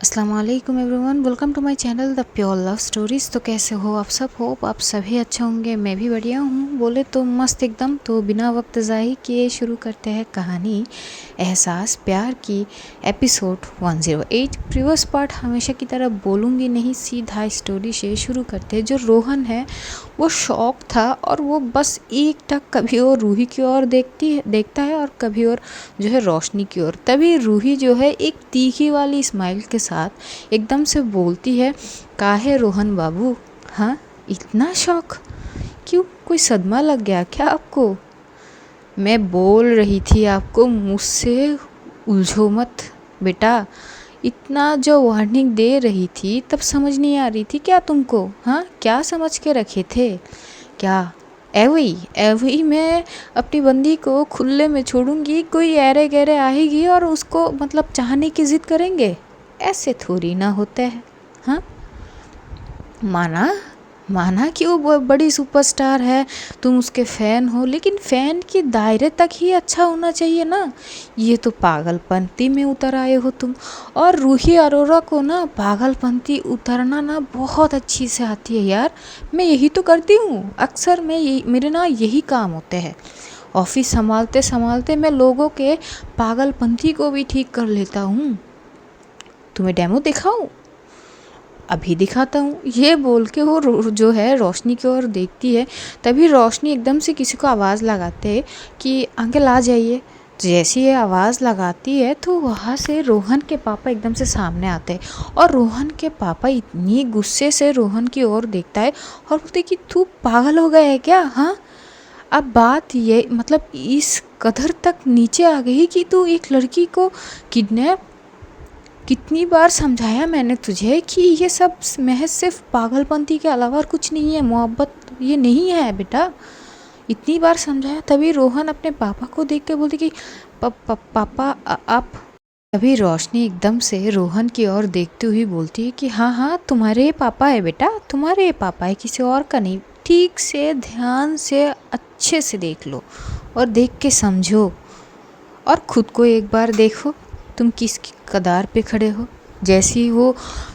अस्सलाम वालेकुम everyone, welcome to my channel the pure love stories. तो कैसे हो आप सब? होप आप सभी अच्छे होंगे। मैं भी बढ़िया हूँ, बोले तो मस्त एकदम। तो बिना वक्त ज़ाही किए शुरू करते हैं कहानी एहसास प्यार की एपिसोड 108। प्रीवियस पार्ट हमेशा की तरह बोलूँगी नहीं, सीधा स्टोरी से शुरू करते हैं। जो रोहन है वो शौक था और वो बस एक टक कभी और रूही की ओर देखता है और कभी और जो है रोशनी की ओर। तभी रूही जो है एक तीखी वाली स्माइल के साथ एकदम से बोलती है, काहे रोहन बाबू, हाँ इतना शौक क्यों? कोई सदमा लग गया क्या आपको? मैं बोल रही थी आपको मुझसे उलझो मत बेटा। इतना जो वार्निंग दे रही थी तब समझ नहीं आ रही थी क्या तुमको? हाँ क्या समझ के रखे थे क्या? एवही मैं अपनी बंदी को खुले में छोड़ूंगी, कोई ऐरे गहरे आएगी और उसको मतलब चाहने की ज़िद करेंगे? ऐसे थोड़ी ना होता है। हाँ माना माना कि वो बड़ी सुपरस्टार है, तुम उसके फ़ैन हो, लेकिन फ़ैन के दायरे तक ही अच्छा होना चाहिए ना। ये तो पागलपंती में उतर आए हो तुम। और रूही अरोरा को ना पागलपंती उतरना ना बहुत अच्छी से आती है यार। मैं यही तो करती हूँ अक्सर। मेरे ना यही काम होते हैं। ऑफिस संभालते संभालते मैं लोगों के पागलपंती को भी ठीक कर लेता हूँ। तुम्हें डेमो दिखाऊं? अभी दिखाता हूँ। ये बोल के वो जो है रोशनी की ओर देखती है। तभी रोशनी एकदम से किसी को आवाज़ लगाते है कि अंकल आ जाइए। जैसी ये आवाज़ लगाती है तो वहाँ से रोहन के पापा एकदम से सामने आते हैं और रोहन के पापा इतनी गुस्से से रोहन की ओर देखता है और बोलते कि तू पागल हो गया है क्या? हाँ अब बात ये मतलब इस कदर तक नीचे आ गई कि तू एक लड़की को किडनैप। कितनी बार समझाया मैंने तुझे कि ये सब महज सिर्फ पागलपंती के अलावा और कुछ नहीं है, मोहब्बत ये नहीं है बेटा। इतनी बार समझाया। तभी रोहन अपने पापा को देख के बोलती कि पापा आप। तभी रोशनी एकदम से रोहन की ओर देखती हुई बोलती है कि हाँ हाँ तुम्हारे पापा है बेटा, तुम्हारे पापा है, किसी और का नहीं। ठीक से ध्यान से अच्छे से देख लो और देख के समझो और ख़ुद को एक बार देखो तुम किस कदार पे खड़े हो। जैसे ही वो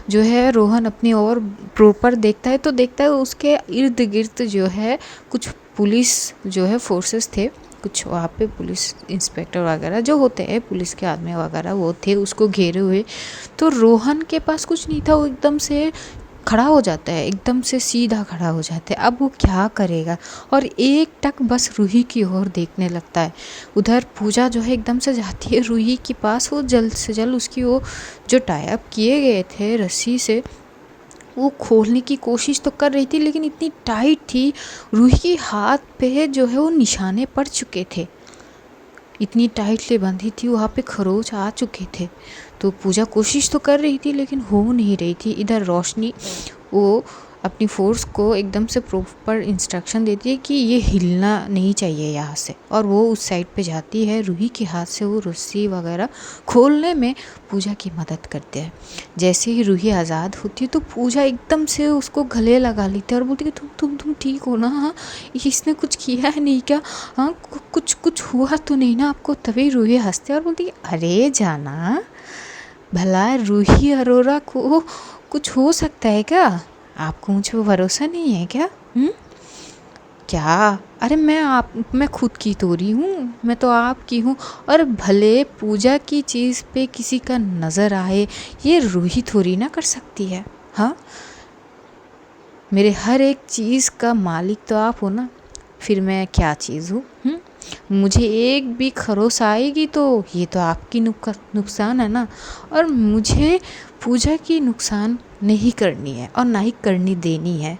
जो है रोहन अपनी ओर प्रॉपर देखता है तो देखता है उसके इर्द गिर्द जो है कुछ पुलिस जो है फोर्सेस थे। कुछ वहाँ पे पुलिस इंस्पेक्टर वगैरह जो होते हैं, पुलिस के आदमी वगैरह वो थे उसको घेरे हुए। तो रोहन के पास कुछ नहीं था, वो एकदम से खड़ा हो जाता है, एकदम से सीधा खड़ा हो जाता है। अब वो क्या करेगा और एक टक बस रूही की ओर देखने लगता है। उधर पूजा जो है एकदम से जाती है रूही के पास। वो जल्द से जल्द उसकी वो जो टाई अप किए गए थे रस्सी से वो खोलने की कोशिश तो कर रही थी, लेकिन इतनी टाइट थी रूही के हाथ पे जो है वो निशाने पड़ चुके थे। इतनी टाइटली बंधी थी, वहाँ पे खरोच आ चुके थे। तो पूजा कोशिश तो कर रही थी लेकिन हो नहीं रही थी। इधर रोशनी वो अपनी फोर्स को एकदम से प्रॉपर इंस्ट्रक्शन देती है कि ये हिलना नहीं चाहिए यहाँ से, और वो उस साइड पे जाती है। रूही के हाथ से वो रस्सी वगैरह खोलने में पूजा की मदद करते हैं। जैसे ही रूही आज़ाद होती है तो पूजा एकदम से उसको गले लगा लेती है और बोलती है तुम ठीक हो ना? हाँ इसने कुछ किया है नहीं क्या? हाँ कुछ हुआ तो नहीं ना आपको? तभी रूही हंसते और बोलती है अरे जाना, भला रूही अरोरा को कुछ हो सकता है क्या? आपको मुझ पर भरोसा नहीं है क्या? क्या? अरे मैं खुद की तोरी हूँ, मैं तो आपकी हूँ। और भले पूजा की चीज़ पे किसी का नज़र आए, ये रूही थोड़ी ना कर सकती है। हाँ मेरे हर एक चीज़ का मालिक तो आप हो ना, फिर मैं क्या चीज़ हूँ? मुझे एक भी खरोस आएगी तो ये तो आपकी नुकसान है ना, और मुझे पूजा की नुकसान नहीं करनी है और ना ही करनी देनी है,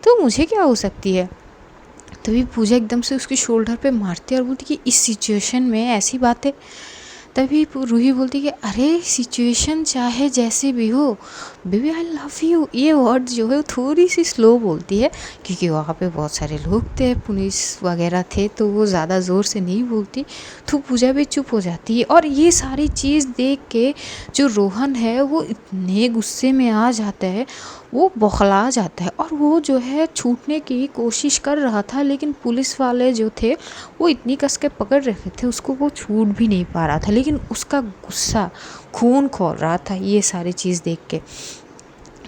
तो मुझे क्या हो सकती है? तभी पूजा एकदम से उसके शोल्डर पे मारती है और बोलती कि इस सिचुएशन में ऐसी बातें। तभी रूही बोलती कि अरे सिचुएशन चाहे जैसे भी हो, बेबी आई लव यू, ये वर्ड जो है वो थोड़ी सी स्लो बोलती है क्योंकि वहाँ पे बहुत सारे लोग थे, पुलिस वगैरह थे, तो वो ज़्यादा ज़ोर से नहीं बोलती। तो पूजा भी चुप हो जाती है। और ये सारी चीज़ देख के जो रोहन है वो इतने गुस्से में आ जाता है, वो बौखला जाता है और वो जो है छूटने की कोशिश कर रहा था, लेकिन पुलिस वाले जो थे वो इतनी कस के पकड़ रखे थे उसको, वो छूट भी नहीं पा रहा था। लेकिन उसका गुस्सा, खून खौल रहा था ये सारी चीज़ देख के।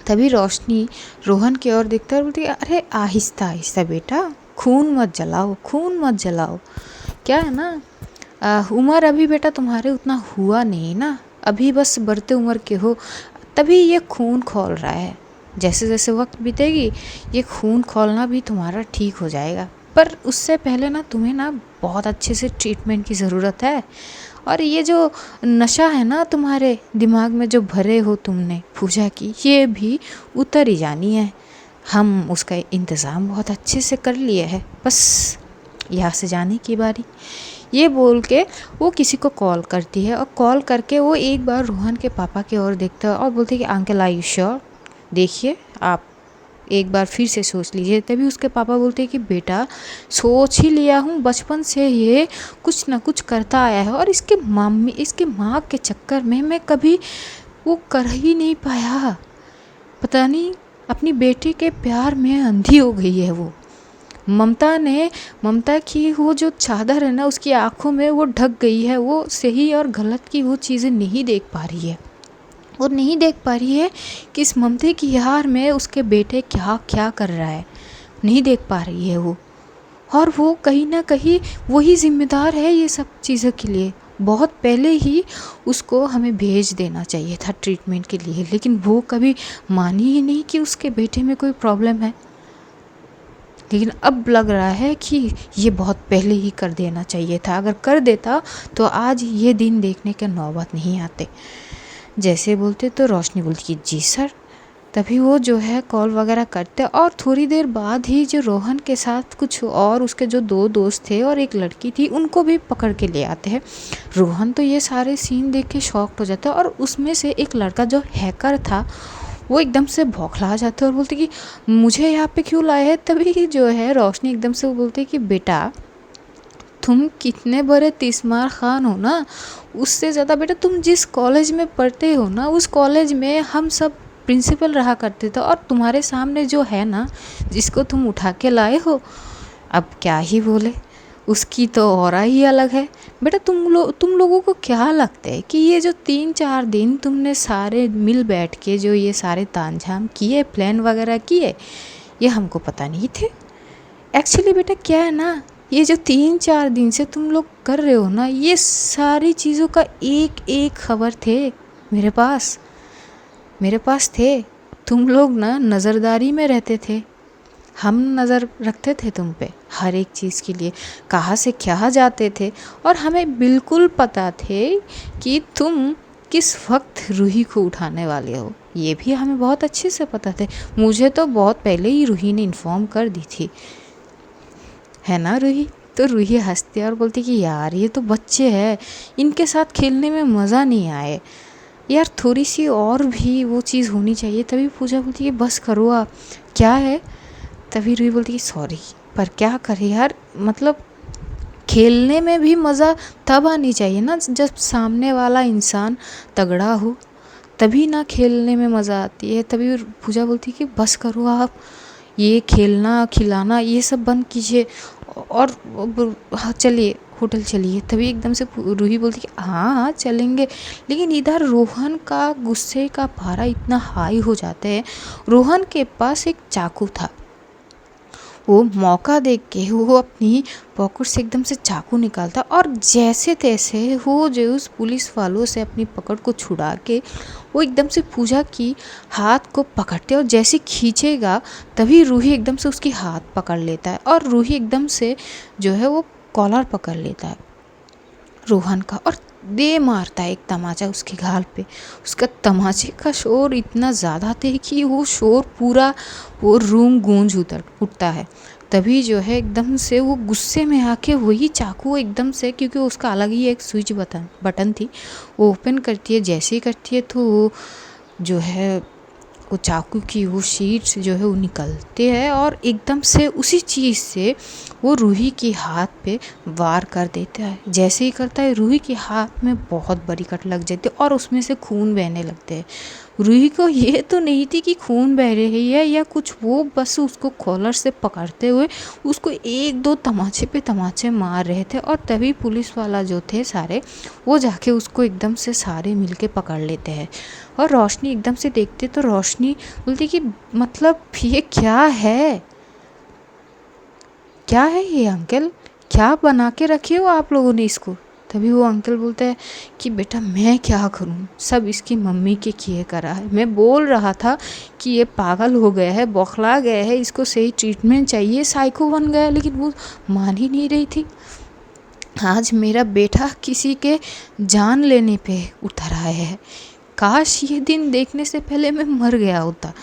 तभी रोशनी रोहन की ओर देखता है और बोलती है, अरे आहिस्ता आहिस्ता बेटा, खून मत जलाओ, खून मत जलाओ। क्या है ना, उम्र अभी बेटा तुम्हारे उतना हुआ नहीं ना, अभी बस बढ़ते उम्र के हो, तभी ये खून खौल रहा है। जैसे जैसे वक्त बीतेगी ये खून खौलना भी तुम्हारा ठीक हो जाएगा, पर उससे पहले ना तुम्हें ना बहुत अच्छे से ट्रीटमेंट की ज़रूरत है। और ये जो नशा है ना तुम्हारे दिमाग में जो भरे हो तुमने पूजा की, ये भी उतर ही जानी है। हम उसका इंतज़ाम बहुत अच्छे से कर लिए है, बस यहाँ से जाने की बारी। ये बोल के वो किसी को कॉल करती है और कॉल करके वो एक बार रोहन के पापा की ओर देखता है और बोलती है कि अंकल आर यू श्योर, देखिए आप एक बार फिर से सोच लीजिए। तभी उसके पापा बोलते हैं कि बेटा सोच ही लिया हूँ, बचपन से ये कुछ ना कुछ करता आया है और इसके माँ के चक्कर में मैं कभी वो कर ही नहीं पाया। पता नहीं अपनी बेटी के प्यार में अंधी हो गई है वो। ममता की वो जो चादर है ना उसकी आंखों में वो ढक गई है, वो सही और गलत की वो चीज़ें नहीं देख पा रही है और नहीं देख पा रही है कि इस ममता की यार में उसके बेटे क्या क्या कर रहा है, नहीं देख पा रही है वो। और वो कहीं ना कहीं वही जिम्मेदार है ये सब चीज़ों के लिए। बहुत पहले ही उसको हमें भेज देना चाहिए था ट्रीटमेंट के लिए, लेकिन वो कभी मानी ही नहीं कि उसके बेटे में कोई प्रॉब्लम है। लेकिन अब लग रहा है कि ये बहुत पहले ही कर देना चाहिए था, अगर कर देता तो आज ये दिन देखने के नौबत नहीं आते। जैसे बोलते तो रोशनी बोलती कि जी सर। तभी वो जो है कॉल वगैरह करते और थोड़ी देर बाद ही जो रोहन के साथ कुछ और उसके जो 2 दोस्त थे और एक लड़की थी उनको भी पकड़ के ले आते हैं। रोहन तो ये सारे सीन देख के शॉक्ड हो जाता है और उसमें से एक लड़का जो हैकर था वो एकदम से बौखला जाता है और बोलते कि मुझे यहाँ पे क्यों लाए हैं। तभी जो है रोशनी एकदम से वो बोलते कि बेटा तुम कितने बड़े तिस्मार खान हो ना, उससे ज़्यादा बेटा तुम जिस कॉलेज में पढ़ते हो ना उस कॉलेज में हम सब प्रिंसिपल रहा करते थे और तुम्हारे सामने जो है ना जिसको तुम उठा के लाए हो, अब क्या ही बोले, उसकी तो ऑरा ही अलग है। बेटा तुम लोगों को क्या लगता है कि ये जो 3-4 दिन तुमने सारे मिल बैठ के जो ये सारे तामझाम किए, प्लान वगैरह किए, ये हमको पता नहीं थे। एक्चुअली बेटा क्या है ना, ये जो 3-4 दिन से तुम लोग कर रहे हो ना, ये सारी चीज़ों का एक एक खबर थे मेरे पास थे। तुम लोग ना नज़रदारी में रहते थे, हम नज़र रखते थे तुम पे हर एक चीज़ के लिए, कहाँ से क्या जाते थे और हमें बिल्कुल पता थे कि तुम किस वक्त रूही को उठाने वाले हो, ये भी हमें बहुत अच्छे से पता थे। मुझे तो बहुत पहले ही रूही ने इन्फॉर्म कर दी थी, है ना रूही। तो रूही हंसती और बोलती कि यार ये तो बच्चे हैं, इनके साथ खेलने में मज़ा नहीं आए यार, थोड़ी सी और भी वो चीज़ होनी चाहिए। तभी पूजा बोलती कि बस करो आप, क्या है। तभी रूही बोलती कि सॉरी, पर क्या करे यार, मतलब खेलने में भी मज़ा तब आनी चाहिए ना जब सामने वाला इंसान तगड़ा हो, तभी ना खेलने में मज़ा आती है। तभी पूजा बोलती कि बस करो आप, ये खेलना खिलाना ये सब बंद कीजिए और हाँ चलिए होटल चलिए। तभी एकदम से रूही बोलती कि हाँ हाँ चलेंगे। लेकिन इधर रोहन का गुस्से का पारा इतना हाई हो जाता है, रोहन के पास एक चाकू था, वो मौका देख के वो अपनी पॉकेट से एकदम से चाकू निकालता और जैसे तैसे वो जो उस पुलिस वालों से अपनी पकड़ को छुड़ा के वो एकदम से पूजा की हाथ को पकड़ते और जैसे खींचेगा तभी रूही एकदम से उसकी हाथ पकड़ लेता है और रूही एकदम से जो है वो कॉलर पकड़ लेता है रोहन का और दे मारता है एक तमाचा उसके गाल पे। उसका तमाचे का शोर इतना ज़्यादा था कि वो शोर पूरा वो रूम गूंज उठता है। तभी जो है एकदम से वो गुस्से में आके वही चाकू एकदम से, क्योंकि उसका अलग ही एक स्विच बटन थी, वो ओपन करती है। जैसे ही करती है तो वो जो है वो चाकू की वो शीट्स जो है वो निकलते हैं और एकदम से उसी चीज़ से वो रूही के हाथ पे वार कर देता है। जैसे ही करता है रूही के हाथ में बहुत बड़ी कट लग जाती है और उसमें से खून बहने लगते हैं। रूही को ये तो नहीं थी कि खून बह रही है या कुछ, वो बस उसको कॉलर से पकड़ते हुए उसको एक दो तमाचे पे तमाचे मार रहे थे। और तभी पुलिस वाला जो थे सारे, वो जाके उसको एकदम से सारे मिलके पकड़ लेते हैं। और रोशनी एकदम से देखते तो रोशनी बोलती कि मतलब ये क्या है, क्या है ये अंकल, क्या बना के रखे हो आप लोगों ने इसको। तभी वो अंकल बोलता है कि बेटा मैं क्या करूं, सब इसकी मम्मी के किए करा है। मैं बोल रहा था कि ये पागल हो गया है, बौखला गया है, इसको सही ट्रीटमेंट चाहिए, साइको बन गया, लेकिन वो मान ही नहीं रही थी। आज मेरा बेटा किसी के जान लेने पे उतर आया है, काश ये दिन देखने से पहले मैं मर गया होता।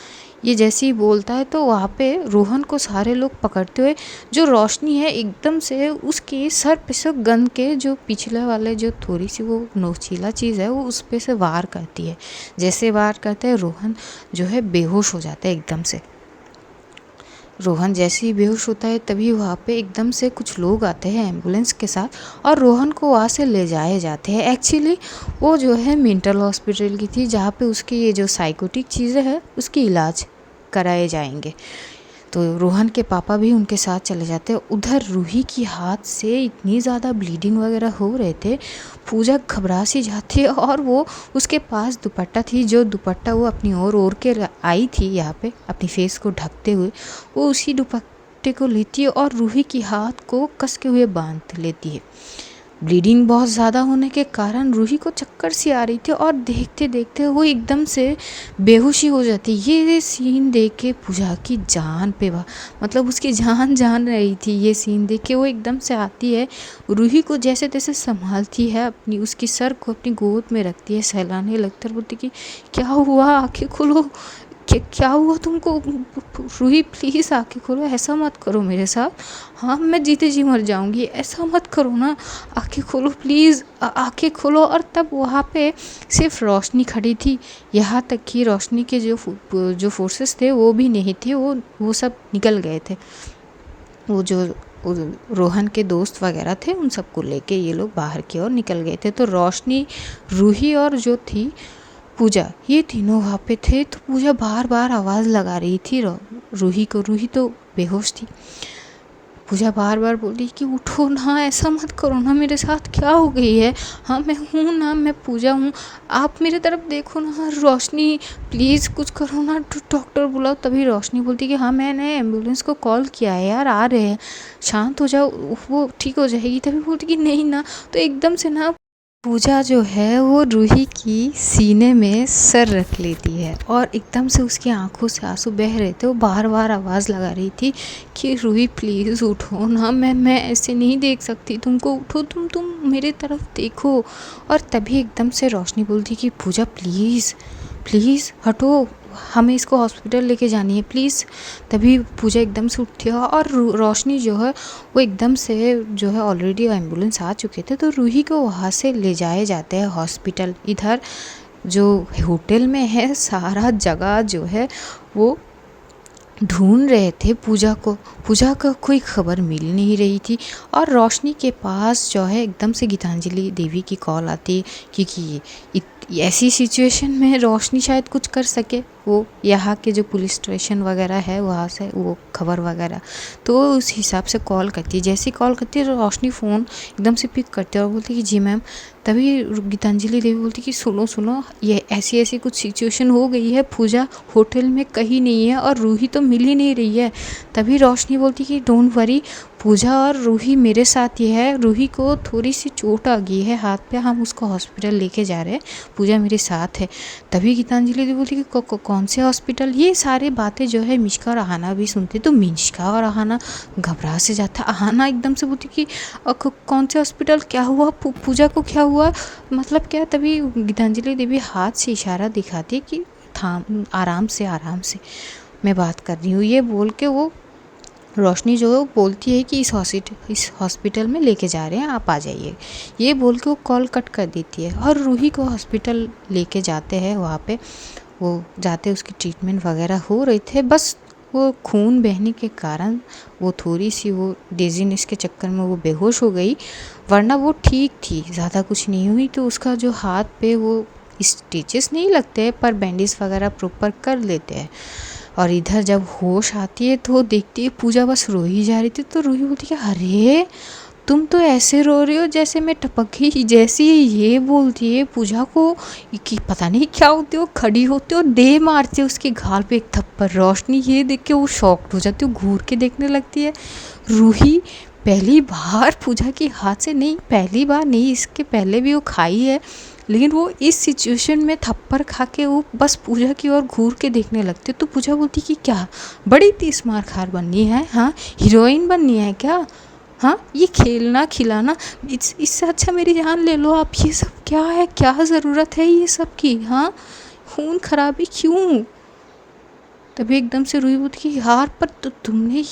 ये जैसे ही बोलता है तो वहाँ पे रोहन को सारे लोग पकड़ते हुए, जो रोशनी है एकदम से उसके सर पे से गन के जो पिछले वाले जो थोड़ी सी वो नोचीला चीज़ है वो उस पे से वार करती है। जैसे वार करते हैं रोहन जो है बेहोश हो जाता है एकदम से। रोहन जैसे ही बेहोश होता है तभी वहाँ पे एकदम से कुछ लोग आते हैं एम्बुलेंस के साथ और रोहन को वहाँ से ले जाए जाते हैं। एक्चुअली वो जो है मेंटल हॉस्पिटल की थी, जहाँ पे उसकी ये जो साइकोटिक चीज़ें हैं उसकी इलाज कराए जाएंगे। तो रोहन के पापा भी उनके साथ चले जाते हैं। उधर रूही की हाथ से इतनी ज़्यादा ब्लीडिंग वगैरह हो रहे थे, पूजा घबरा सी जाती है और वो उसके पास दुपट्टा थी, जो दुपट्टा वो अपनी ओर के आई थी यहाँ पे अपनी फेस को ढकते हुए, वो उसी दुपट्टे को लेती है और रूही की हाथ को कस के हुए बांध लेती है। ब्लीडिंग बहुत ज़्यादा होने के कारण रूही को चक्कर सी आ रही थी और देखते देखते वो एकदम से बेहोशी हो जाती। ये सीन देख के पूजा की जान पे मतलब उसकी जान जान रही थी। ये सीन देख के वो एकदम से आती है, रूही को जैसे तैसे संभालती है, अपनी उसकी सर को अपनी गोद में रखती है, सहलाने लगती है, बोलती कि क्या हुआ, आंखें खोलो, क्या हुआ तुमको, रूही प्लीज़ आंखें खोलो, ऐसा मत करो मेरे साथ, हाँ मैं जीते जी मर जाऊंगी, ऐसा मत करो ना, आंखें खोलो प्लीज़, आंखें खोलो। और तब वहाँ पे सिर्फ रोशनी खड़ी थी, यहाँ तक कि रोशनी के जो फोर्सेस थे वो भी नहीं थे, वो सब निकल गए थे। वो जो रोहन के दोस्त वगैरह थे उन सबको लेके ये लोग बाहर की ओर निकल गए थे। तो रोशनी, रूही और जो थी पूजा, ये तीनों वहाँ पे थे। तो पूजा बार बार आवाज़ लगा रही थी रूही को। रूही तो बेहोश थी। पूजा बार बार बोली कि उठो ना, ऐसा मत करो ना, मेरे साथ क्या हो गई है, हाँ मैं हूँ ना, मैं पूजा हूँ, आप मेरे तरफ देखो ना, रोशनी प्लीज़ कुछ करो ना, डॉक्टर बुलाओ। तभी रोशनी बोलती कि हाँ मैंने एम्बुलेंस को कॉल किया है यार, आ रहे हैं, शांत हो जाओ, वो ठीक हो जाएगी। तभी बोलती कि नहीं ना। तो एकदम से ना पूजा जो है वो रूही की सीने में सर रख लेती है और एकदम से उसकी आंखों से आंसू बह रहे थे। वो बार बार आवाज़ लगा रही थी कि रूही प्लीज़ उठो ना, मैं ऐसे नहीं देख सकती तुमको, उठो, तुम मेरे तरफ देखो। और तभी एकदम से रोशनी बोलती कि पूजा प्लीज़ प्लीज़ हटो, हमें इसको हॉस्पिटल लेके जानी है प्लीज़। तभी पूजा एकदम से उठती है और रोशनी जो है वो एकदम से जो है, ऑलरेडी एम्बुलेंस आ चुके थे तो रूही को वहाँ से ले जाए जाते हैं हॉस्पिटल। इधर जो होटल में है सारा जगह जो है वो ढूंढ रहे थे पूजा को, पूजा का कोई खबर मिल नहीं रही थी। और रोशनी के पास जो है एकदम से गीतांजलि देवी की कॉल आती क्योंकि ऐसी सिचुएशन में रोशनी शायद कुछ कर सके। वो यहाँ के जो पुलिस स्टेशन वगैरह है वहाँ से वो खबर वगैरह, तो उस हिसाब से कॉल करती है। जैसे ही कॉल करती है तो रोशनी फ़ोन एकदम से पिक करती है और बोलती है कि जी मैम। तभी गीतांजलि देवी बोलती कि सुनो ये ऐसी ऐसी कुछ सिचुएशन हो गई है, पूजा होटल में कहीं नहीं है और रूही तो मिल ही नहीं रही है। तभी रोशनी बोलती कि डोंट वरी, पूजा और रूही मेरे साथ ही है, रूही को थोड़ी सी चोट आ गई है हाथ पे, हम उसको हॉस्पिटल लेके जा रहे हैं, पूजा मेरे साथ है। तभी गीतांजलि देवी बोलती कि कौन से हॉस्पिटल। ये सारी बातें जो है मिश्का और अहाना भी सुनते, तो मिश्का और अहाना घबरा से जाता। अहाना एकदम से बोलती कि कौन से हॉस्पिटल, क्या हुआ, पूजा को क्या हुआ, मतलब क्या। तभी गीतांजलि देवी हाथ से इशारा दिखाती कि थाम, आराम से मैं बात कर रही हूँ। ये बोल के वो रोशनी जो बोलती है कि इस हॉस्पिटल में लेके जा रहे हैं, आप आ जाइए। ये बोल के वो कॉल कट कर देती है और रूही को हॉस्पिटल लेके जाते हैं। वहाँ पे वो जाते, उसकी ट्रीटमेंट वगैरह हो रही थे, बस वो खून बहने के कारण वो थोड़ी सी वो डिजीनेस के चक्कर में वो बेहोश हो गई, वरना वो ठीक थी, ज़्यादा कुछ नहीं हुई। तो उसका जो हाथ पे वो स्टिचेस नहीं लगते पर बैंडेज वगैरह प्रॉपर कर लेते हैं। और इधर जब होश आती है तो देखती है पूजा बस रो ही जा रही थी। तो रूही बोलती है अरे तुम तो ऐसे रो रही हो जैसे मैं टपक गई। जैसे ही ये बोलती है पूजा को कि पता नहीं क्या होती हो, खड़ी होती हो, दे मारती है उसके गाल पे एक थप्पड़। रोशनी ये देख के वो शॉक्ड हो जाती है, घूर के देखने लगती है। रूही पहली बार पूजा के हाथ से, नहीं पहली बार नहीं, इसके पहले भी वो खाई है, लेकिन वो इस सिचुएशन में थप्पड़ खा के वो बस पूजा की ओर घूर के देखने लगते। तो पूजा बोलती कि क्या बड़ी तीस मार खार बननी है, हाँ हीरोइन बननी है क्या, हाँ ये खेलना खिलाना, इससे अच्छा मेरी जान ले लो आप। ये सब क्या है, क्या ज़रूरत है ये सब की, हाँ खून खराबी क्यों। तभी एकदम से रूही बोलती कि यार पर तुमने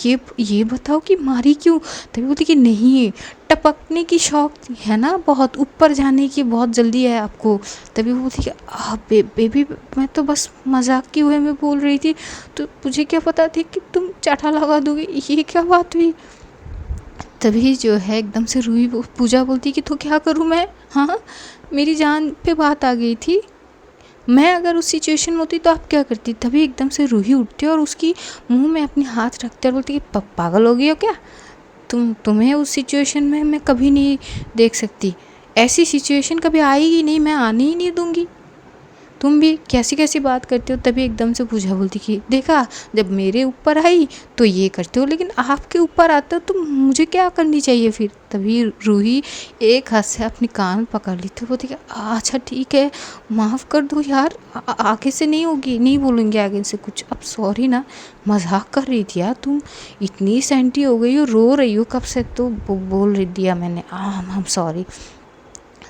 ये बताओ कि मारी क्यों। तभी बोलती कि नहीं टपकने की शौक है ना, बहुत ऊपर जाने की बहुत जल्दी है आपको। तभी वो बोलती कि बेबी मैं तो बस मजाक की हुए में बोल रही थी, तो मुझे क्या पता थी कि तुम चाटा लगा दोगे, ये क्या बात हुई। तभी जो है एकदम से रूही पूजा बोलती कि तो क्या करूँ मैं, हाँ मेरी जान पे बात आ गई थी, मैं अगर उस सिचुएशन में होती तो आप क्या करती। तभी एकदम से रूही उठती है और उसकी मुंह में अपने हाथ रखते और बोलती कि पागल हो गई हो क्या, तुम्हें उस सिचुएशन में मैं कभी नहीं देख सकती, ऐसी सिचुएशन कभी आएगी नहीं, मैं आने ही नहीं दूंगी, तुम भी कैसी कैसी बात करते हो। तभी एकदम से पूजा बोलती कि देखा जब मेरे ऊपर आई तो ये करते हो, लेकिन आपके ऊपर आता तो मुझे क्या करनी चाहिए फिर। तभी रूही एक हाथ से अपनी कान पकड़ ली तो बोलती कि अच्छा ठीक है माफ़ कर दो यार, आगे से नहीं होगी, नहीं बोलूँगी आगे से कुछ, अब सॉरी ना, मजाक कर रही थी यार, तुम इतनी सेंटी हो गई हो, रो रही हो कब से, तो बोल रही दिया मैंने, हम सॉरी।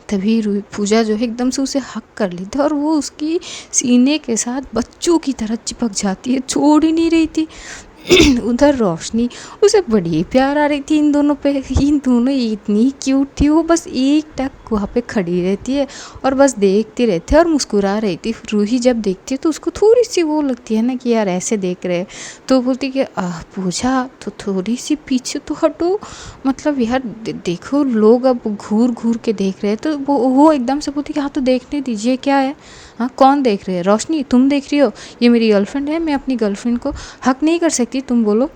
तभी पूजा जो है एकदम से उसे हक कर लेती है और वो उसकी सीने के साथ बच्चों की तरह चिपक जाती है, छोड़ ही नहीं रही थी। उधर रोशनी, उसे बड़ी प्यार आ रही थी इन दोनों पे, इन दोनों इतनी क्यूट थी, वो बस एक टक वहाँ पे खड़ी रहती है और बस देखती रहती है और मुस्कुरा रही थी। रूही जब देखती है तो उसको थोड़ी सी वो लगती है ना कि यार ऐसे देख रहे हैं, तो बोलती कि पूजा तो थोड़ी सी पीछे तो हटो, मतलब यार देखो लोग अब घूर घूर के देख रहे हैं। तो वो एकदम से बोलती कि हाँ तो देखने दीजिए क्या है, हाँ कौन देख रहे हैं, रोशनी तुम देख रही हो, ये मेरी गर्लफ्रेंड है, मैं अपनी गर्लफ्रेंड को हक नहीं कर सकती, तुम बोलो।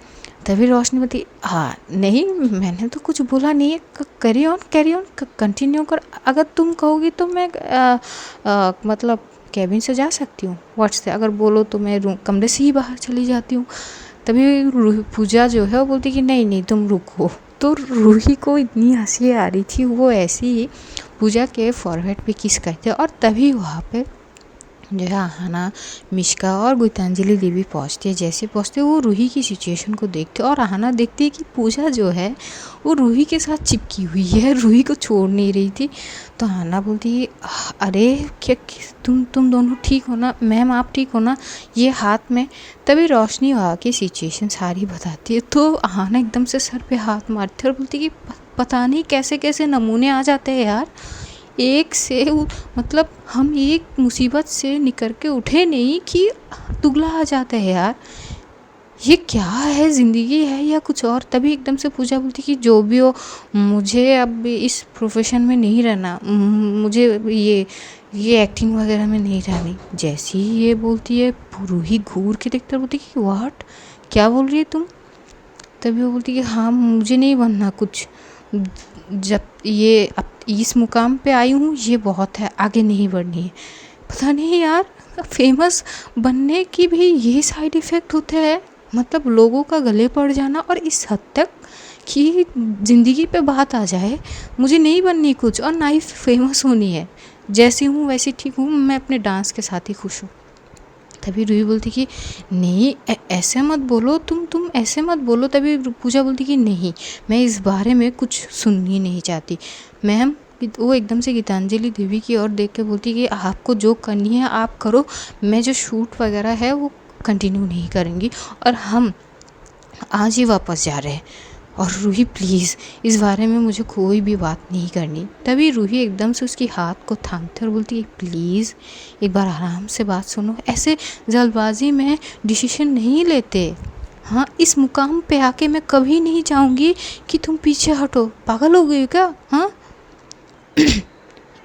तभी रोशनी बोलती हाँ नहीं मैंने तो कुछ बोला नहीं है, कैरी ऑन कंटिन्यू कर, अगर तुम कहोगी तो मैं मतलब कैबिन से जा सकती हूँ, व्हाट्स से अगर बोलो तो मैं रूम कमरे से ही बाहर चली जाती हूँ। तभी पूजा जो है वो बोलती कि नहीं नहीं तुम रुको। तो रूही को इतनी हंसी आ रही थी, वो ऐसी ही पूजा के फॉरहेड पे किस करते और तभी वहाँ पे जो है आहाना, मिश्का और गीतांजलि देवी पहुँचती है। जैसे पहुँचते वो रूही की सिचुएशन को देखते और आहाना देखती है कि पूजा जो है वो रूही के साथ चिपकी हुई है, रूही को छोड़ नहीं रही थी। तो आहाना बोलती है अरे क्या तुम दोनों ठीक हो ना, मैम आप ठीक हो ना, ये हाथ में। तभी रोशनी वहाँ की सिचुएशन सारी बताती है। तो आहाना एकदम से सर पे हाथ मारती है और बोलती कि पता नहीं कैसे कैसे नमूने आ जाते हैं यार, एक से मतलब हम एक मुसीबत से निकल के उठे नहीं कि दुगला आ जाता है यार, ये क्या है, ज़िंदगी है या कुछ और। तभी एकदम से पूजा बोलती कि जो भी हो मुझे अब इस प्रोफेशन में नहीं रहना, मुझे ये एक्टिंग वगैरह में नहीं रहनी। जैसे ही ये बोलती है रूही घूर के देखते बोलती कि व्हाट, क्या बोल रही है तुम। तभी वो बोलती कि हाँ मुझे नहीं बनना कुछ, जब ये अब इस मुकाम पे आई हूँ ये बहुत है, आगे नहीं बढ़नी है। पता नहीं यार फेमस बनने की भी ये साइड इफ़ेक्ट होते हैं, मतलब लोगों का गले पड़ जाना, और इस हद तक कि ज़िंदगी पे बात आ जाए। मुझे नहीं बननी कुछ और ना ही फेमस होनी है, जैसी हूँ वैसी ठीक हूँ, मैं अपने डांस के साथ ही खुश हूँ। तभी रूही बोलती कि नहीं ऐसे मत बोलो, तुम ऐसे मत बोलो। तभी पूजा बोलती कि नहीं मैं इस बारे में कुछ सुननी नहीं चाहती मैम। वो एकदम से गीतांजलि देवी की ओर देख के बोलती कि आपको जो करनी है आप करो, मैं जो शूट वगैरह है वो कंटिन्यू नहीं करेंगी और हम आज ही वापस जा रहे हैं। और रूही प्लीज़ इस बारे में मुझे कोई भी बात नहीं करनी। तभी रूही एकदम से उसकी हाथ को थामते और बोलती है प्लीज़ एक बार आराम से बात सुनो, ऐसे जल्दबाजी में डिसीजन नहीं लेते। हाँ इस मुकाम पे आके मैं कभी नहीं चाहूँगी कि तुम पीछे हटो, पागल हो गई हो क्या, हाँ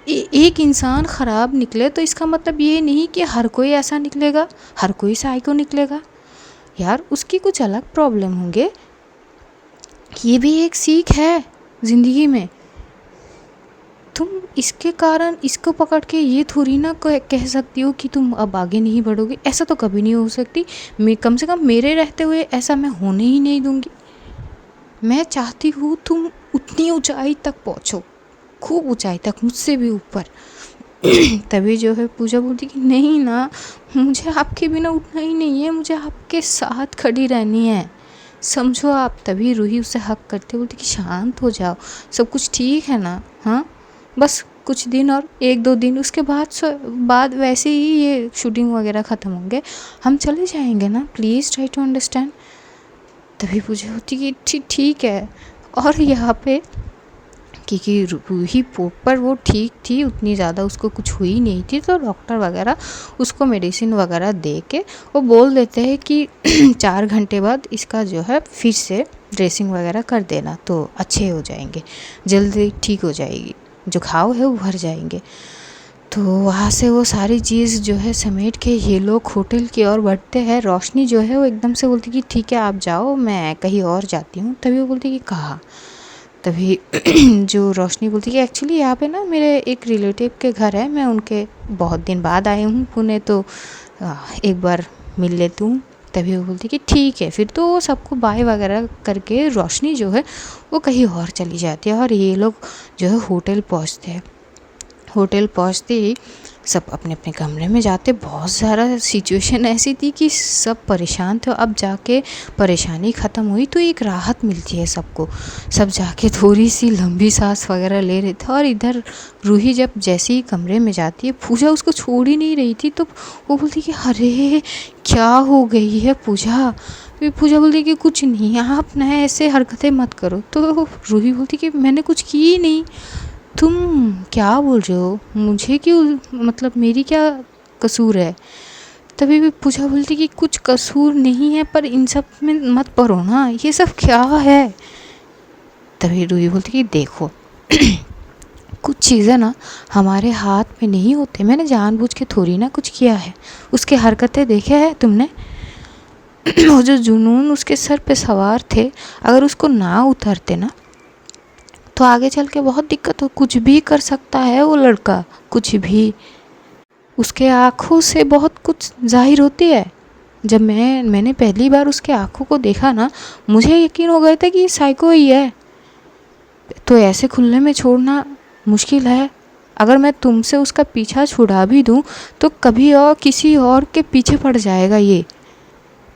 एक इंसान ख़राब निकले तो इसका मतलब ये नहीं कि हर कोई ऐसा निकलेगा, हर कोई साइको निकलेगा। यार उसकी कुछ अलग प्रॉब्लम होंगे, ये भी एक सीख है ज़िंदगी में। तुम इसके कारण इसको पकड़ के ये थोड़ी ना कह सकती हो कि तुम अब आगे नहीं बढ़ोगे। ऐसा तो कभी नहीं हो सकती। मैं कम से कम मेरे रहते हुए ऐसा मैं होने ही नहीं दूंगी। मैं चाहती हूँ तुम उतनी ऊंचाई तक पहुँचो, खूब ऊंचाई तक, मुझसे भी ऊपर। तभी जो है पूजा बोलती कि नहीं ना, मुझे आपके बिना उठना ही नहीं है, मुझे आपके साथ खड़ी रहनी है, समझो आप। तभी रूही उसे हक करते बोलती कि शांत हो जाओ, सब कुछ ठीक है ना। हाँ, बस कुछ दिन और 1-2 दिन, उसके बाद वैसे ही ये शूटिंग वगैरह ख़त्म होंगे, हम चले जाएंगे ना, प्लीज़ ट्राई टू अंडरस्टैंड। तभी पूजा होती कि ठीक है। और यहाँ पे क्योंकि रूही प्रॉपर वो ठीक थी, उतनी ज़्यादा उसको कुछ हुई नहीं थी, तो डॉक्टर वगैरह उसको मेडिसिन वगैरह दे के वो बोल देते हैं कि 4 घंटे बाद इसका जो है फिर से ड्रेसिंग वगैरह कर देना, तो अच्छे हो जाएंगे, जल्दी ठीक हो जाएगी, जो घाव है वो भर जाएंगे। तो वहाँ से वो सारी चीज़ जो है समेट के ये लोग होटल की ओर बढ़ते हैं। रोशनी जो है वो एकदम से बोलती कि ठीक है आप जाओ, मैं कहीं और जाती हूँ। तभी वो बोलती कि कहाँ। तभी जो रोशनी बोलती कि एक्चुअली यहाँ पे ना मेरे एक रिलेटिव के घर है, मैं उनके बहुत दिन बाद आई हूँ पुणे, तो एक बार मिल लेती हूँ। तभी वो बोलती कि ठीक है। फिर तो वो सबको बाय वगैरह करके रोशनी जो है वो कहीं और चली जाती है और ये लोग जो है होटल पहुँचते हैं। होटल पहुँचते ही सब अपने अपने कमरे में जाते। बहुत सारा सिचुएशन ऐसी थी कि सब परेशान थे। अब जाके परेशानी ख़त्म हुई तो एक राहत मिलती है सबको। सब जाके थोड़ी सी लंबी सांस वगैरह ले रहे थे। और इधर रूही जब जैसे ही कमरे में जाती है, पूजा उसको छोड़ ही नहीं रही थी, तो वो बोलती कि अरे क्या हो गई है पूजा। फिर पूजा बोलती कि कुछ नहीं, आप ना ऐसे हरकतें मत करो। तो रूही बोलती कि मैंने कुछ की ही नहीं, तुम क्या बोल रहे हो, मुझे क्यों, मतलब मेरी क्या कसूर है। तभी भी पूजा बोलती कि कुछ कसूर नहीं है, पर इन सब में मत पड़ो ना, ये सब क्या है। तभी रूही बोलती कि देखो कुछ चीज़ें ना हमारे हाथ में नहीं होते, मैंने जानबूझ के थोड़ी ना कुछ किया है। उसके हरकतें देखे है तुमने, वो जो जुनून उसके सर पे सवार थे, अगर उसको ना उतरते ना तो आगे चल के बहुत दिक्कत हो। कुछ भी कर सकता है वो लड़का, कुछ भी। उसके आँखों से बहुत कुछ जाहिर होती है। जब मैंने पहली बार उसके आँखों को देखा ना, मुझे यकीन हो गया था कि ये साइको ही है। तो ऐसे खुले में छोड़ना मुश्किल है। अगर मैं तुमसे उसका पीछा छुड़ा भी दूँ तो कभी और किसी और के पीछे पड़ जाएगा ये,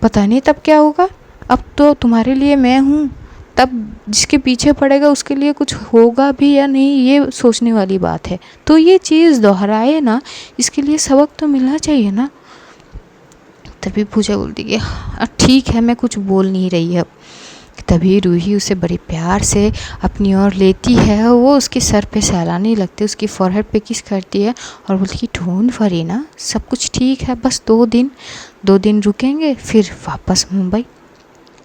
पता नहीं तब क्या होगा। अब तो तुम्हारे लिए मैं हूँ, तब जिसके पीछे पड़ेगा उसके लिए कुछ होगा भी या नहीं, ये सोचने वाली बात है। तो ये चीज़ दोहराए ना, इसके लिए सबक तो मिलना चाहिए ना। तभी पूजा बोलती कि ठीक है, मैं कुछ बोल नहीं रही अब। तभी रूही उसे बड़े प्यार से अपनी ओर लेती है, वो उसके सर पे सहलाने लगती है, उसकी फॉरहेड पे किस करती है और बोलती कि डोंट वरी ना, सब कुछ ठीक है, बस 2 दिन रुकेंगे फिर वापस मुंबई।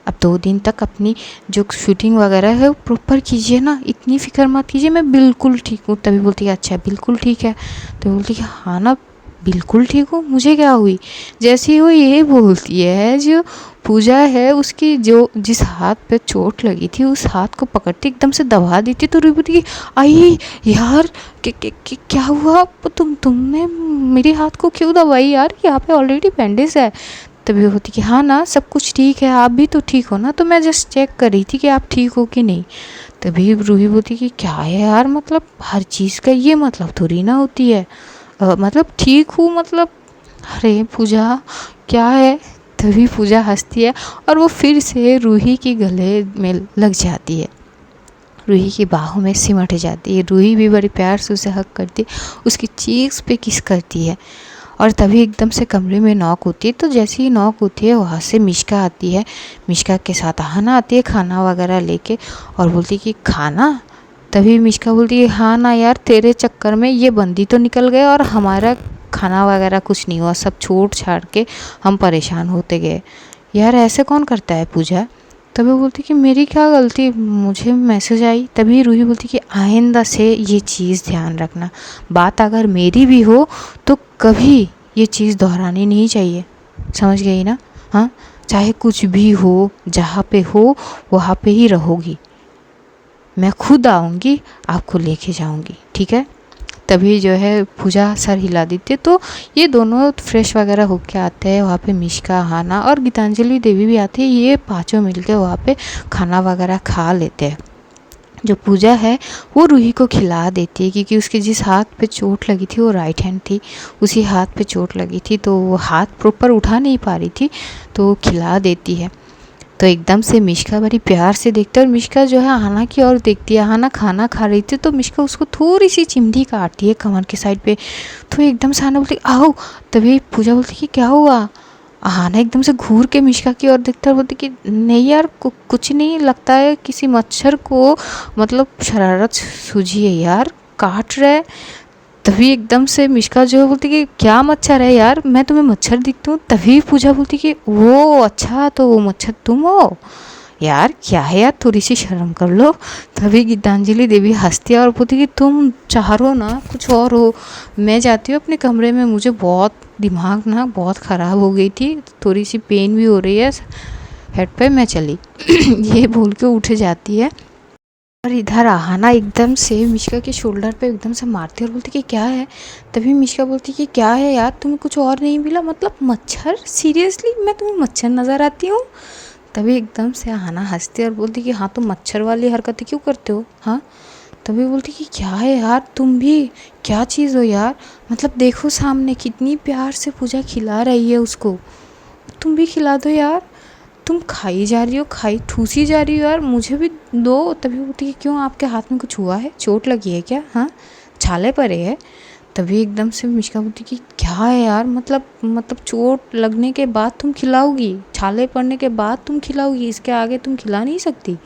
अब 2 दिन तक अपनी जो शूटिंग वगैरह है वो प्रॉपर कीजिए ना, इतनी फ़िक्र मत कीजिए, मैं बिल्कुल ठीक हूँ। तभी बोलती है अच्छा बिल्कुल ठीक है। तो बोलती है हाँ ना बिल्कुल ठीक हूँ, मुझे क्या हुई। जैसे ही वो ये बोलती है, जो पूजा है उसकी जो जिस हाथ पे चोट लगी थी उस हाथ को पकड़ती एकदम से दबा देती। तो रूही बोलती आई यार क्या हुआ, तुमने मेरे हाथ को क्यों दबाई यार, यहाँ पे ऑलरेडी बैंडेज है। तभी होती कि हाँ ना सब कुछ ठीक है, आप भी तो ठीक हो ना, तो मैं जस्ट चेक कर रही थी कि आप ठीक हो कि नहीं। तभी रूही बोलती कि क्या है यार, मतलब हर चीज़ का ये मतलब थोड़ी ना होती है, मतलब ठीक हूँ मतलब, अरे पूजा क्या है। तभी पूजा हंसती है और वो फिर से रूही की गले में लग जाती है, रूही की बाहों में सिमट जाती है। रूही भी बड़ी प्यार से उसे हक करती है, उसकी चीक्स पे किस करती है। और तभी एकदम से कमरे में नॉक होती है। तो जैसे ही नॉक होती है वहाँ से मिश्का आती है, मिश्का के साथ आहना आती है खाना वगैरह लेके और बोलती कि खाना। तभी मिश्का बोलती है हाँ ना यार, तेरे चक्कर में ये बंदी तो निकल गए और हमारा खाना वगैरह कुछ नहीं हुआ, सब छोड़ छाड़ के हम परेशान होते गए। यार ऐसे कौन करता है पूजा। तभी वो बोलती कि मेरी क्या गलती, मुझे मैसेज आई। तभी रूही बोलती कि आइंदा से ये चीज़ ध्यान रखना, बात अगर मेरी भी हो तो कभी ये चीज़ दोहरानी नहीं चाहिए, समझ गई ना? हाँ, चाहे कुछ भी हो, जहाँ पे हो वहाँ पे ही रहोगी, मैं खुद आऊँगी, आपको लेके जाऊँगी, ठीक है? तभी जो है पूजा सर हिला देती है। तो ये दोनों फ्रेश वगैरह होके आते हैं, वहाँ पे मिष्का, हाना और गीतांजलि देवी भी आती है। ये पांचों मिलके वहाँ पे खाना वगैरह खा लेते हैं। जो पूजा है वो रूही को खिला देती है, क्योंकि उसके जिस हाथ पे चोट लगी थी वो राइट हैंड थी, उसी हाथ पे चोट लगी थी, तो वो हाथ प्रॉपर उठा नहीं पा रही थी, तो वो खिला देती है। तो एकदम से मिष्का बड़ी प्यार से देखता है, और मिष्का जो है हाना की ओर देखती है। हाना खाना खा रही थी, तो मिष्का उसको थोड़ी सी चिमटी काटती है कमर के साइड पे। तो एकदम से हाना बोलती आओ। तभी पूजा बोलती कि क्या हुआ? हाना एकदम से घूर के मिष्का की ओर देखता है और बोलती कि नहीं यार, कुछ नहीं, लगता है किसी मच्छर को मतलब शरारत सूझी है यार, काट रहा है। तभी एकदम से मिष्का जो है बोलती कि क्या मच्छर है यार, मैं तुम्हें मच्छर दिखती हूँ? तभी पूजा बोलती कि वो अच्छा, तो वो मच्छर तुम हो यार, क्या है यार, थोड़ी सी शर्म कर लो। तभी गीतांजलि देवी हंसती है और बोलती कि तुम चाहो ना कुछ और हो, मैं जाती हूँ अपने कमरे में, मुझे बहुत दिमाग ना बहुत ख़राब हो गई थी, थोड़ी सी पेन भी हो रही है हेड पे, मैं चली। ये बोल के उठ जाती है। और इधर आहाना एकदम से मिष्का के शोल्डर पे एकदम से मारती है और बोलती कि क्या है? तभी मिष्का बोलती कि क्या है यार, तुम्हें कुछ और नहीं मिला? मतलब मच्छर? सीरियसली मैं तुम्हें मच्छर नज़र आती हूँ? तभी एकदम से आहाना हंसती है और बोलती कि हाँ, तुम मच्छर वाली हरकतें क्यों करते हो? हाँ। तभी बोलती कि क्या है यार, तुम भी क्या चीज़ हो यार, मतलब देखो सामने कितनी प्यार से पूजा खिला रही है उसको, तुम भी खिला दो यार, तुम खाई जा रही हो, खाई ठूसी जा रही हो यार, मुझे भी दो। तभी बोलती कि क्यों, आपके हाथ में कुछ हुआ है, चोट लगी है क्या? हाँ, छाले पड़े है? तभी एकदम से मिष्का बोलती कि क्या है यार, मतलब चोट लगने के बाद तुम खिलाओगी, छाले पड़ने के बाद तुम खिलाओगी, इसके आगे तुम खिला नहीं सकती।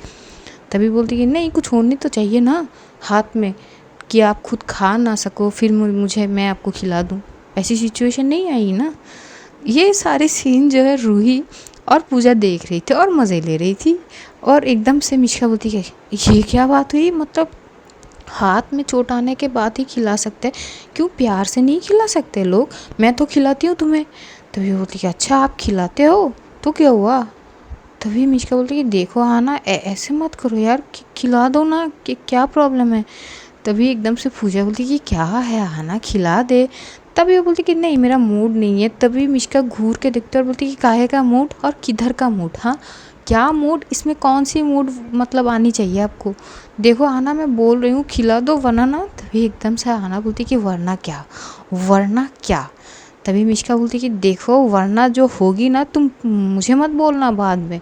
तभी बोलती कि नहीं, कुछ होनी तो चाहिए ना हाथ में, कि आप खुद खा ना सको फिर मुझे मैं आपको खिला दूँ, ऐसी सिचुएशन नहीं आई ना। ये सारे सीन जो है रूही और पूजा देख रही थी और मज़े ले रही थी। और एकदम से मिष्का बोलती है ये क्या बात हुई, मतलब हाथ में चोट आने के बाद ही खिला सकते हैं, क्यों प्यार से नहीं खिला सकते लोग? मैं तो खिलाती हूँ तुम्हें। तभी बोलती कि अच्छा आप खिलाते हो, तो क्या हुआ? तभी मिष्का बोलती कि देखो हाँ ना, ऐसे मत करो यार, खिला दो ना, कि क्या प्रॉब्लम है? तभी एकदम से पूजा बोलती कि क्या है हाना, खिला दे। तभी वो बोलती कि नहीं, मेरा मूड नहीं है। तभी मिष्का घूर के देखते और बोलती कि काहे का मूड और किधर का मूड? हाँ, क्या मूड, इसमें कौन सी मूड मतलब आनी चाहिए आपको? देखो आना, मैं बोल रही हूँ खिला दो वरना ना। तभी एकदम से आना बोलती कि वरना क्या, वरना क्या? तभी मिष्का बोलती कि देखो वरना जो होगी ना, तुम मुझे मत बोलना बाद में।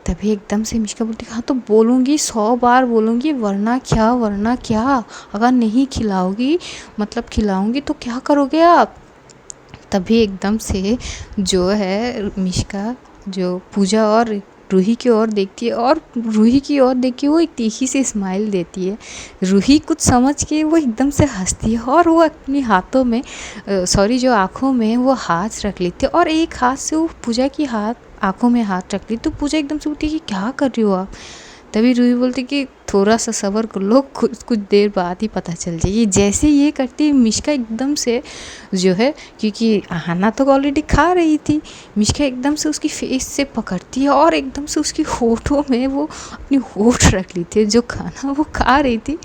तभी एकदम से मिष्का बोलती हाँ, तो बोलूँगी 100 बार बोलूँगी, वरना क्या, वरना क्या? अगर नहीं खिलाओगी, मतलब खिलाऊँगी तो क्या करोगे आप? तभी एकदम से जो है मिष्का जो पूजा और रूही की ओर देखती है, और रूही की ओर देख के वो एक तीखी सी स्माइल देती है। रूही कुछ समझ के वो एकदम से हंसती है, और वो अपनी हाथों में सॉरी जो आँखों में वो हाथ रख लेती है, और एक हाथ से वो पूजा की आँखों में हाथ रख ली। तो पूजा एकदम से बोलती है कि क्या कर रही हो आप? तभी रूही बोलती कि थोड़ा सा सब्र कर लो, कुछ देर बाद ही पता चल जाएगी। जैसे ये करती है मिष्का एकदम से जो है, क्योंकि आहाना तो ऑलरेडी खा रही थी, मिष्का एकदम से उसकी फेस से पकड़ती है और एकदम से उसकी होठों में वो अपनी होठ रख लेती है, जो खाना वो खा रही थी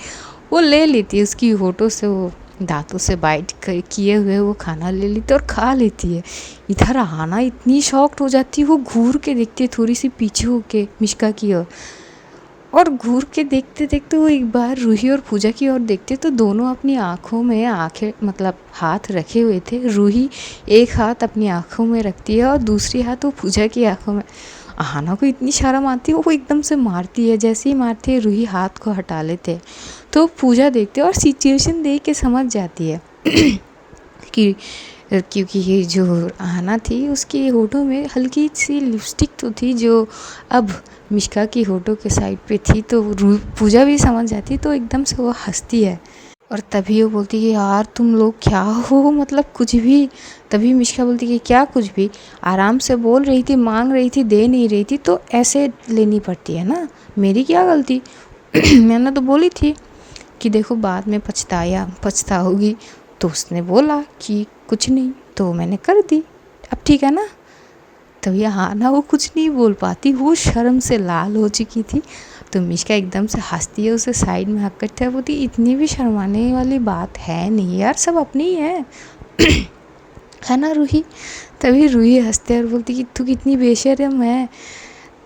वो ले लेती है उसकी होठों से, वो दांतों से बाइट किए हुए वो खाना ले लेती है और खा लेती है। इधर आहाना इतनी शॉक्ड हो जाती है, वो घूर के देखती है थोड़ी सी पीछे होके मिष्का की ओर, और घूर के देखते देखते वो एक बार रूही और पूजा की ओर देखते, तो दोनों अपनी आँखों में आँखें मतलब हाथ रखे हुए थे। रूही एक हाथ अपनी आँखों में रखती है और दूसरी हाथ वो पूजा की आँखों में। आहाना को इतनी शर्म आती है, वो एकदम से मारती है, जैसे ही मारती है रूही हाथ को हटा लेते हैं। तो पूजा देखती है और सिचुएशन देख के समझ जाती है कि क्योंकि ये जो आहाना थी उसकी होठों में हल्की सी लिपस्टिक तो थी, जो अब मिष्का की होठों के साइड पे थी, तो पूजा भी समझ जाती, तो एकदम से वो हंसती है। और तभी वो बोलती कि यार तुम लोग क्या हो, मतलब कुछ भी। तभी मिष्का बोलती कि क्या कुछ भी, आराम से बोल रही थी, मांग रही थी, दे नहीं रही थी तो ऐसे लेनी पड़ती है ना, मेरी क्या गलती। मैंने तो बोली थी कि देखो बाद में पछताओगी। तो उसने बोला कि कुछ नहीं, तो मैंने कर दी, अब ठीक है ना। तभी हाँ ना, वो कुछ नहीं बोल पाती, वो शर्म से लाल हो चुकी थी। तो मिष्का एकदम से हंसती है, उसे साइड में हक करते है, बोलती इतनी भी शर्माने वाली बात है नहीं यार, सब अपनी ही है ना रूही। तभी रूही हंसते है और बोलती कि तू कितनी बेशर्म है।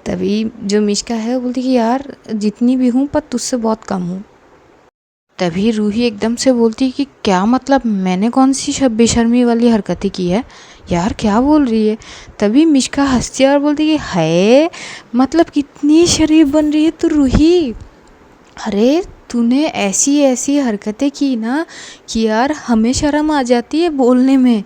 तभी जो मिष्का है वो बोलती कि यार जितनी भी हूँ पर तुझसे बहुत कम हूँ। तभी रूही एकदम से बोलती कि क्या मतलब, मैंने कौन सी बेशर्मी वाली हरकतें की है, यार क्या बोल रही है। तभी मिष्का हंसती है और बोलती कि है मतलब कितनी शरीफ बन रही है तू रूही। अरे तूने ऐसी ऐसी हरकतें की ना कि यार हमें शर्म आ जाती है बोलने में,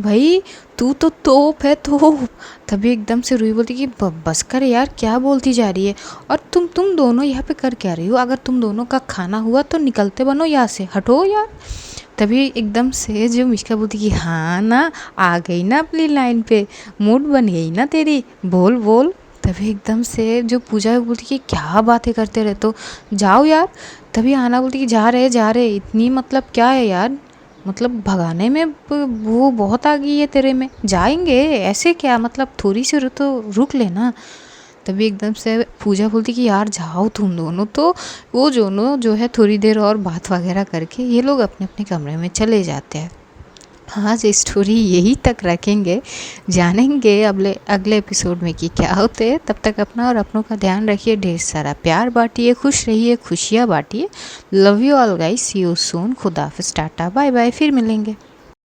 भाई तू तो तोप है तोप। तभी एकदम से रूही बोलती कि बस कर यार, क्या बोलती जा रही है। और तुम दोनों यहाँ पे कर क्या रही हो, अगर तुम दोनों का खाना हुआ तो निकलते बनो यहाँ से, हटो यार। तभी एकदम से जो मिष्का बोलती कि हाँ ना, आ गई ना अपनी लाइन पे, मूड बन गई ना तेरी, बोल बोल। तभी एकदम से जो पूजा बोलती कि क्या बातें करते रहते हो, जाओ यार। तभी आना बोलती कि जा रहे, इतनी मतलब क्या है यार, मतलब भगाने में वो बहुत आ गई है तेरे में, जाएंगे ऐसे क्या, मतलब थोड़ी सी तो रुक लेना। तभी एकदम से पूजा बोलती कि यार जाओ तुम दोनों तो। वो दोनों जो है थोड़ी देर और बात वगैरह करके ये लोग अपने अपने कमरे में चले जाते हैं। आज स्टोरी यही तक रखेंगे, जानेंगे अगले अगले एपिसोड में कि क्या होते हैं। तब तक अपना और अपनों का ध्यान रखिए, ढेर सारा प्यार बांटिए, खुश रहिए, खुशियाँ बांटिए। Love you all guys, see you soon, खुदा हाफिज़, टाटा बाय बाय, फिर मिलेंगे।